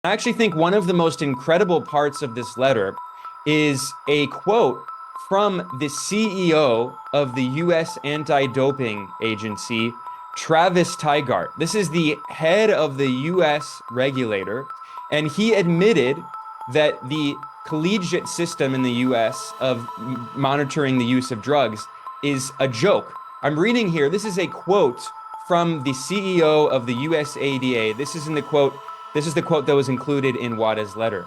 I actually think one of the most incredible parts of this letter is a quote from the CEO of the U.S. anti-doping agency, Travis Tygart. This is the head of the U.S. regulator, and he admitted that the collegiate system in the U.S. of monitoring the use of drugs is a joke. I'm reading here, this is a quote from the CEO of the USADA. This is the quote that was included in WADA's letter.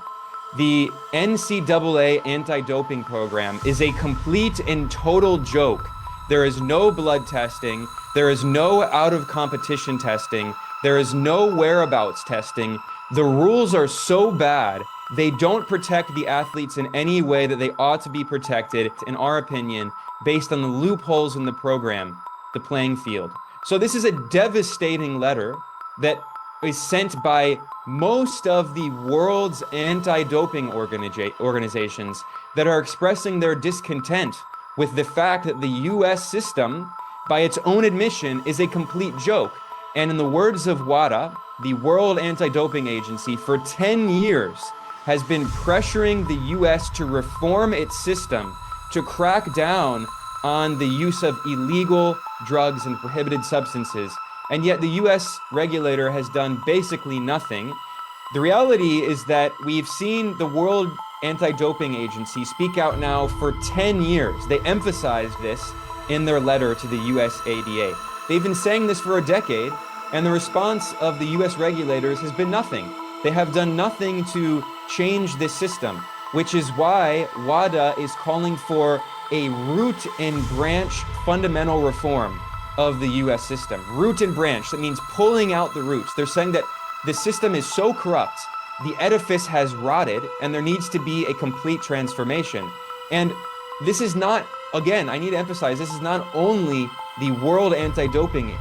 The NCAA anti-doping program is a complete and total joke. There is no blood testing. There is no out-of-competition testing. There is no whereabouts testing. The rules are so bad, they don't protect the athletes in any way that they ought to be protected, in our opinion, based on the loopholes in the program, the playing field. So this is a devastating letter that is sent by most of the world's anti-doping organizations that are expressing their discontent with the fact that the US system, by its own admission, is a complete joke. And in the words of WADA, the World Anti-Doping Agency, for 10 years has been pressuring the US to reform its system to crack down on the use of illegal drugs and prohibited substances. And yet the US regulator has done basically nothing. The reality is that we've seen the World Anti-Doping Agency speak out now for 10 years. They emphasized this in their letter to the USADA. They've been saying this for a decade, and the response of the US regulators has been nothing. They have done nothing to change this system, which is why WADA is calling for a root and branch fundamental reform of the US system. Root and branch, that means pulling out the roots. They're saying that the system is so corrupt, the edifice has rotted, and there needs to be a complete transformation. And this is not, again, I need to emphasize, this is not only the World Anti-Doping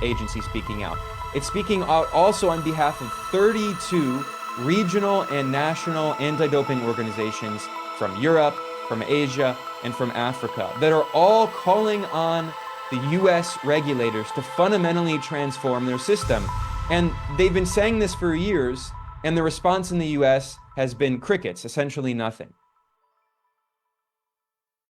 Agency speaking out. It's speaking out also on behalf of 32 regional and national anti-doping organizations from Europe, from Asia, and from Africa that are all calling on the US regulators to fundamentally transform their system. And they've been saying this for years, and the response in the US has been crickets, essentially nothing.